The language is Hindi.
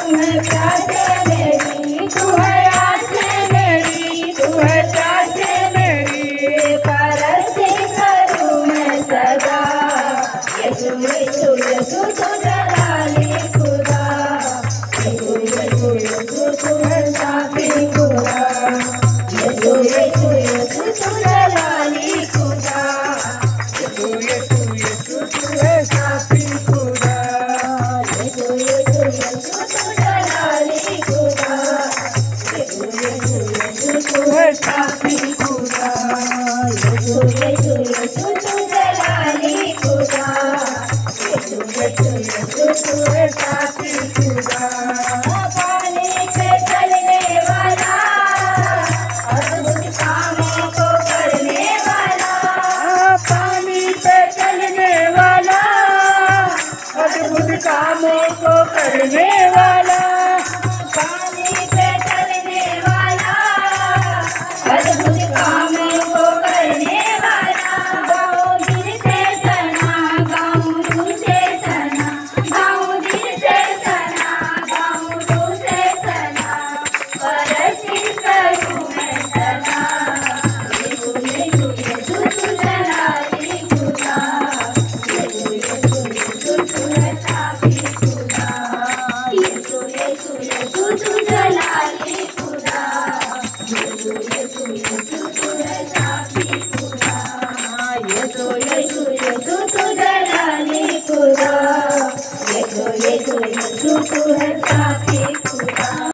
तू है प्यासे मेरी, तू है आसे मेरी, तू है प्यासे मेरी। परस्ती करूं मैं सदा, यीशु यीशु यीशु तू जलाली खुदा, यीशु यीशु यीशु तू है साफी खुदा, यीशु यीशु यीशु तू जलाली खुदा, यीशु यीशु यीशु तू है साफी खुदा, यीशु यीशु यीशु तू जलाली खुदा, यीशु यीशु यीशु तू है साफी खुदा, यीशु यीशु यीशु तू जलाली खुदा, यीशु यीशु यीशु तू है साफी खुदा। पानी पे चलने वाला, अद्भुत कामों को करने वाला, पानी पे चलने वाला, अद्भुत कामों को करने वाला, पानी पे चलने वाला, अद्भुत कामों को करने वाला। गाऊं दिल से सना, गाऊं तुझसे सना, गाऊं दिल से सना, गाऊं तुझसे सना, परस्ती करूं मैं सदा, यीशु यीशु यीशु तू जलाली खुदा, यीशु यीशु यीशु तू है साफी खुदा, यीशु यीशु यीशु तू जलाली खुदा, यीशु यीशु यीशु